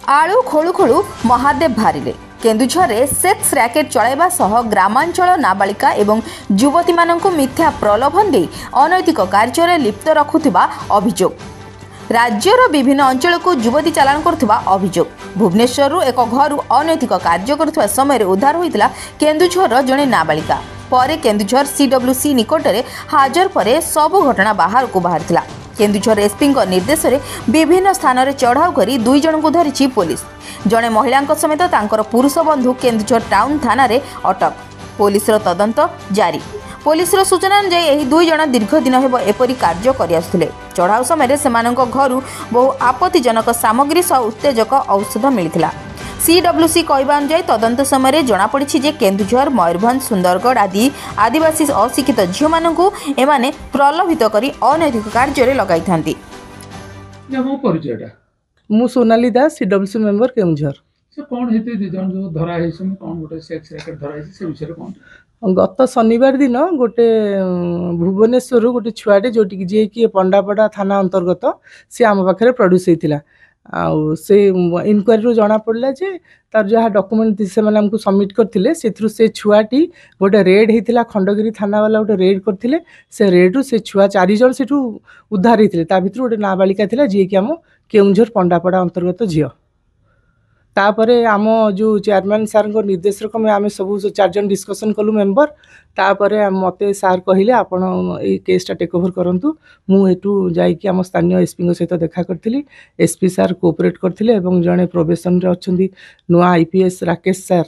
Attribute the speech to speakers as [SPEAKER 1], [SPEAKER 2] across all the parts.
[SPEAKER 1] आलू खोलु खोलु Mahadev बाहरिले Keonjhar sex racket चलाइबा सह ग्रामांचल नाबालिका एवं युवती माननकु मिथ्या प्रलोभन दे अनैतिक कार्य लिप्त रखुथिबा अभियोग। राज्यर विभिन्न अंचल को युवती चालान करुथिबा अभियोग। भुवनेश्वर एक घर अनैतिक कार्य करुथिबा समय उद्धार होइतिला केन्दुझर जणे नाबालिका। परे केन्दुझर CWC निकटरे हाजर परे सबु घटना बाहर को बाहरिथिला। केन्दुझर एसपी निर्देश में विभिन्न स्थान में चढ़ाऊ कर 2 जन को धरी पुलिस। जड़े महिला समेत तांकर पुरुष बंधु केन्दुझर टाउन थाना रे अटक। पुलिस तदंत जारी। पुलिस सूचना अनुसार यह 2 जन दीर्घ दिन हेब एपरी कार्य कर चढ़ाऊ समय से घर बहु आपत्तिजनक सामग्री सह उत्तेजक औषध मिलता। CWC कहवा अनुसार तदंत समय जमापड़ी जे केन्दुझर मयूरभंज सुंदरगढ़ आदि आदिवासी अशिक्षित झील मानू एमाने प्रलोभित करी अनैतिक कार्य लगाई था।
[SPEAKER 2] मु सोनाली दास CWC मेंबर केन्दुझर। गत शनिवार दिन गोटे भुवनेश्वर गोटे छुआटे जो कि पंडापड़ा थाना अंतर्गत सी आम पाखे प्रोड्यूस होता से इनक्वारी जना पड़ा जे तार जहाँ डॉक्यूमेंट से आमको सबमिट करते से छुआटी गोटे रेड होता खंडगिरी थाना वाला गोटे रेड करते से रेड्रु से छुआ 4 जन से उद्धार होते भर गोटे नाबालिका था जी कि आम केन्दुझर पंडापड़ा अंतर्गत झील। तापर आम जो चेयरमैन सार निर्देश में आम सब 4 जन डिस्कसन कलु मेंबर। तापर मत सार कहले आपण ये केसटा टेक ओवर करंतु। मुझे जाकि आम स्थानीय एसपी सहित देखा करी। एसपी सार कोऑपरेट करथिले एवं जड़े प्रोबेशन रे अछंती नुआ IPS राकेश सार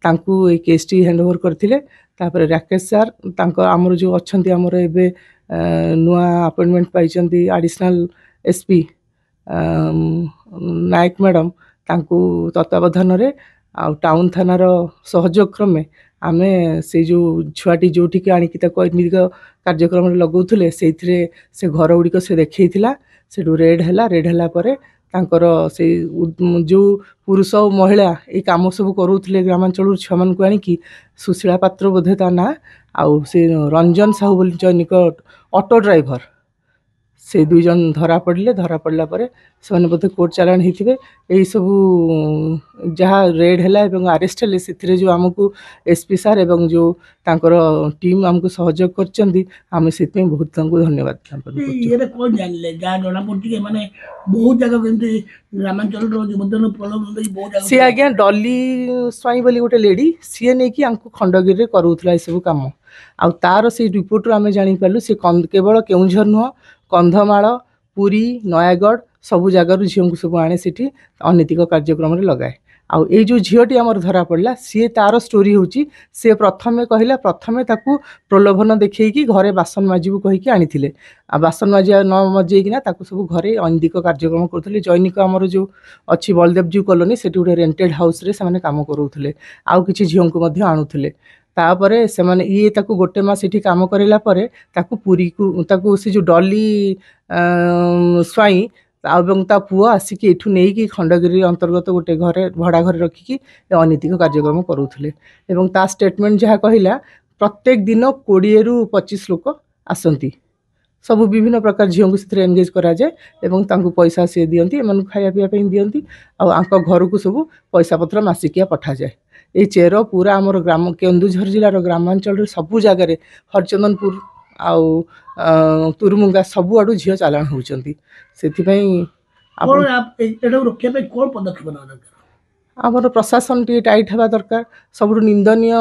[SPEAKER 2] तांकू ये केस टी हैंड ओवर करथिले। तापर राकेश सार तांको आमर जो अछंती आमर एबे नुआ अपॉइंटमेंट पाइचंती एडिशनल एसपी नायक मैडम तांकू तत्वावधान रे आ टाउन थानार सहयोग क्रमे आमे से जो छुआटी जोठी के आनी अनैतिक कार्यक्रम लगौले से घर गुड़िक से देखा से रेड है पर तांकर से जो पुरुष और महिला ये कम सब करूले ग्रामांचल छुआ मान आनिकी सुशीला पात्र बोधे ता ना आउ से रंजन साहू बोली जैनिक ऑटो ड्राइवर से 2 जन धरा पड़ला से बोधे कोर्ट चालान होते यही सब जहाँ रेड है आरेस्ट है से जो आमको एसपी सार एवं जो तांकर टीम आमको सहयोग करचंदी आम से बहुत धन्यवाद। सी आज्ञा डॉली स्वाई बोली गोटे लेडी सी नहीं कि आमको खंडगिरी करूला ये सब कम आ तार से रिपोर्ट आम जापारू सी केवल केन्दुझर नुह कंधमाल पुरी नयागढ़ सबू जगार झील को सब आने से अनैतिक कार्यक्रम लगाए। आउ ये जो झीलटी आमर धरा पड़ा सी तार स्टोरी हूँ सी प्रथमे कहला प्रथमे ताकू प्रलोभन देखी घरे बासन माजिबू कहीकि आनी बासन माजिया न मजेकिना सब घरे अनैतिक कार्यक्रम करुले। जैनिक आमर जो अच्छी बलदेवजी कॉलोनी से गोटे रेंटेड हाउस रे से काम करूले आउ किछि झील को आणुले। तापरे से माने ये ताकू गोटे मास एठी काम करेला परे ताकू पुरी को ताकू से जो डॉली स्वाई एवं ता पुआ आसिक एठू नहीं कि खंडगिरी अंतर्गत गोटे घरे भड़ा घर रखिकी अनैतिक कार्यक्रम करूले एवं ता स्टेटमेंट जहाँ कहला प्रत्येक दिन 20 रु 25 लोक आसती सब विभिन्न प्रकार झील को से एंगेज करा जाए एवं तांको पैसा सी दियंती एमन खाया पीया दियंती आंको घर को सब पैसा पत्र मासिकिया पठा जाए। ये चेर पूरा आमर ग्राम केन्दुझर जिलार ग्रामांचल सबू जगार हरचंदनपुर आउ तुरमुंगा सबू आड़ू झील चालान होती से आमर प्रशासन टी टाइट हवा दरकार। सब निंदनीय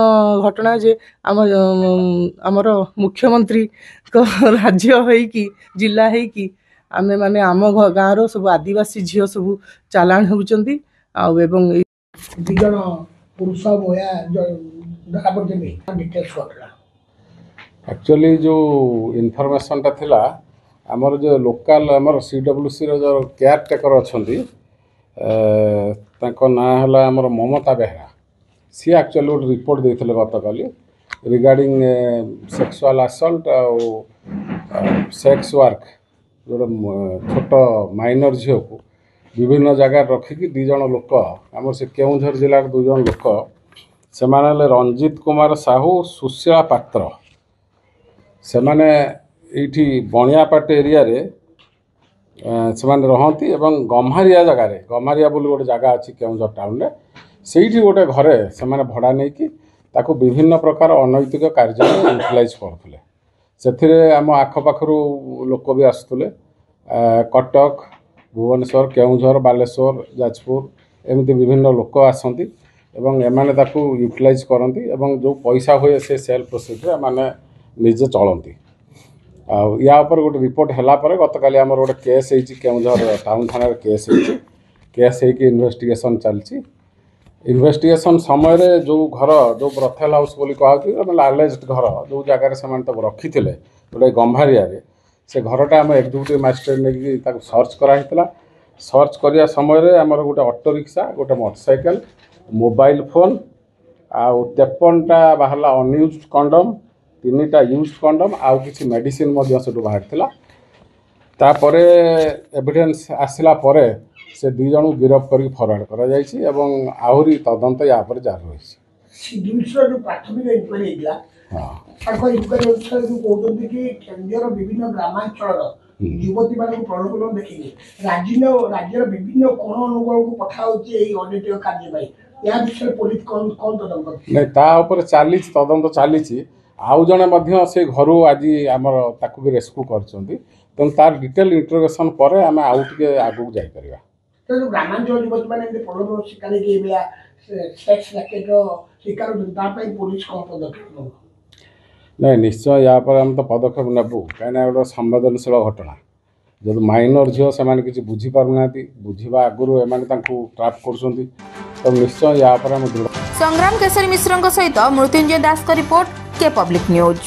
[SPEAKER 2] घटना जे आमर मुख्यमंत्री राज्य होइकी जिला होइकी आमे माने आम गाँव सब आदिवासी झील सब चालान होती एवं
[SPEAKER 3] एक्चुअली जो इनफॉरमेशन टा थिला आमर जो लोकल आमर CWC रो जो केयर टेकर अछंती तांको ना हला आमर ममता बेहरा सी एक्चुअली गोटे रिपोर्ट देथिले गतकाली रिगार्डिंग सेक्सुअल असल्ट और सेक्स वर्क जो छोट माइनर झील को विभिन्न जगह रखिकी 2 जन लोक आम से केन्दुझर जिलार 2 जन लोक से माने रंजित कुमार साहू सुशीला पात्र से माने एठी बणियापाट एरिया रे ସେମାନେ ରହନ୍ତି ଏବଂ ଗମ୍ହାରିଆ ଜାଗାରେ ଗମ୍ହାରିଆ ବୋଲି ଗୋଟେ ଜାଗା ଅଛି କେଉଁଝର ଟାଉନରେ ସେଇଠି ଗୋଟେ ଘରେ ସେମାନେ ଭଡ଼ା ନେଇକି ତାକୁ ବିଭିନ୍ନ ପ୍ରକାର ଅନୈତିକ କାର୍ଯ୍ୟରେ ୟୁଟିଲାଇଜ୍ କରୁଥିଲେ। ସେଥିରେ ଆମ ଆଖପାଖରୁ ଲୋକ ବି ଆସୁଥିଲେ କଟକ ଭୁବନେଶ୍ୱର କେଉଁଝର ବାଲେଶ୍ୱର ଯାଜପୁର ଏମିତି ବିଭିନ୍ନ ଲୋକ ଆସନ୍ତି ଏବଂ ଏମାନେ ତାକୁ ୟୁଟିଲାଇଜ୍ କରନ୍ତି ଏବଂ ଯେଉଁ ପଇସା ହୁଏ ସେ ସେଲ୍ ପ୍ରୋସିଡ଼୍ରେ ଏମାନେ ନିଜେ ଚଳନ୍ତି। ଆଉ ୟା ଉପରେ ଗୋଟେ ରିପୋର୍ଟ ହେଲା ପରେ ଗତକାଲି ଆମର ଗୋଟେ କେସ୍ ହେଇଛି କେଉଁଝର ଟାଉନ୍ ଥାନାରେ କେସ୍ ହେଇକି ଇନଭେଷ୍ଟିଗେସନ୍ ଚାଲିଛି। ଇନଭେଷ୍ଟିଗେସନ୍ ସମୟରେ ଯେଉଁ ଘର ଯେଉଁ ବ୍ରଥେଲ୍ ହାଉସ୍ ବୋଲି କୁହାଯାଉଛି ମାନେ ଆଲେଜ୍ଡ ଘର ଯେଉଁ ଜାଗାରେ ସେମାନେ ତାକୁ ରଖିଥିଲେ ଗୋଟେ ଗମ୍ହାରିଆରେ ସେ ଘରଟା ଆମେ ଏକ୍ଜିକ୍ୟୁଟିଭ୍ ମାଜିଷ୍ଟ୍ରେଟ୍ ନେଇକି ତାକୁ ସର୍ଚ୍ଚ କରାହେଇଥିଲା। ସର୍ଚ୍ଚ କରିବା ସମୟରେ ଆମର ଗୋଟେ ଅଟୋ ରିକ୍ସା ଗୋଟେ ମୋଟରସାଇକେଲ ମୋବାଇଲ ଫୋନ୍ ଆଉ 53ଟା ବାହାରିଲା ଅନୟୁଜ୍ଡ କଣ୍ଡମ୍ 3ଟା ୟୁଜ୍ଡ କଣ୍ଡମ୍ ଆଉ କିଛି ମେଡ଼ିସିନ୍ ମଧ୍ୟ ସେଠୁ ବାହାରିଥିଲା। ତାପରେ ଏଭିଡେନ୍ସ ଆସିଲା ପରେ ସେ 2 ଜଣଙ୍କୁ ଗିରଫ କରିକି ଫରୱାର୍ଡ଼ କରାଯାଇଛି ଏବଂ ଆହୁରି ତଦନ୍ତ ୟା ଉପରେ ଜାରି ରହିଛି।
[SPEAKER 4] ପ୍ରାଥମିକ ଇନକ୍ୱାରି ହେଇଥିଲା ତାଙ୍କ ଇନକ୍ୱାରି ଅନୁସାରେ ଯେଉଁ କହୁଛନ୍ତି କି କେନ୍ଦ୍ରର ବିଭିନ୍ନ ଗ୍ରାମାଞ୍ଚଳର ଯୁବତୀମାନଙ୍କୁ ପ୍ରଲୋଭନ ଦେଖିକି ରାଜ୍ୟର ବିଭିନ୍ନ କୋଣ ଅନୁକୋଣକୁ ପଠାଉଛି ଏହି ଅନୈତିକ କାର୍ଯ୍ୟ ପାଇଁ ଏହା ବିଷୟରେ ପୋଲିସ କ'ଣ ତଦନ୍ତ କରୁଛି?
[SPEAKER 3] ନାଇଁ ତା ଉପରେ ଚାଲିଛି ତଦନ୍ତ ଚାଲିଛି। ଆଉ ଜଣେ ମଧ୍ୟ ସେ ଘରୁ ଆଜି ଆମର ତାକୁ ବି ରେସ୍କ୍ୟୁ କରିଛନ୍ତି ତେଣୁ ତାର ଡିଟେଲ୍ ଇଣ୍ଟରୋଗେସନ୍ ପରେ ଆମେ ଆଉ ଟିକେ ଆଗକୁ ଯାଇପାରିବା।
[SPEAKER 4] ଯେଉଁ ଗ୍ରାମାଞ୍ଚଳ ଯୁବତୀମାନେ ଏମିତି ପ୍ରଲୋଭନ ଶିକାର ହେଇକି ଏଇଭଳିଆ ସେକ୍ସ ର୍ୟାକେଟ୍ର ଶିକାର ହେଉଛନ୍ତି ତା ପାଇଁ ପୋଲିସ କ'ଣ ପଦକ୍ଷେପ ନେବ?
[SPEAKER 3] ନାଇଁ ନିଶ୍ଚୟ ୟା ପରେ ଆମେ ତ ପଦକ୍ଷେପ ନେବୁ କାହିଁକିନା ଗୋଟେ ସମ୍ବେଦନଶୀଳ ଘଟଣା ଯଦି ମାଇନର ଝିଅ ସେମାନେ କିଛି ବୁଝିପାରୁନାହାନ୍ତି ବୁଝିବା ଆଗରୁ ଏମାନେ ତାଙ୍କୁ ଟ୍ରାପ୍ କରୁଛନ୍ତି ତ ନିଶ୍ଚୟ ୟା ଉପରେ ଆମେ ଦୃଢ଼।
[SPEAKER 1] ସଂଗ୍ରାମ କେଶରୀ ମିଶ୍ରଙ୍କ ସହିତ ମୃତ୍ୟୁଞ୍ଜୟ ଦାସଙ୍କ ରିପୋର୍ଟ କେ ପବ୍ଲିକ୍ ନ୍ୟୁଜ୍।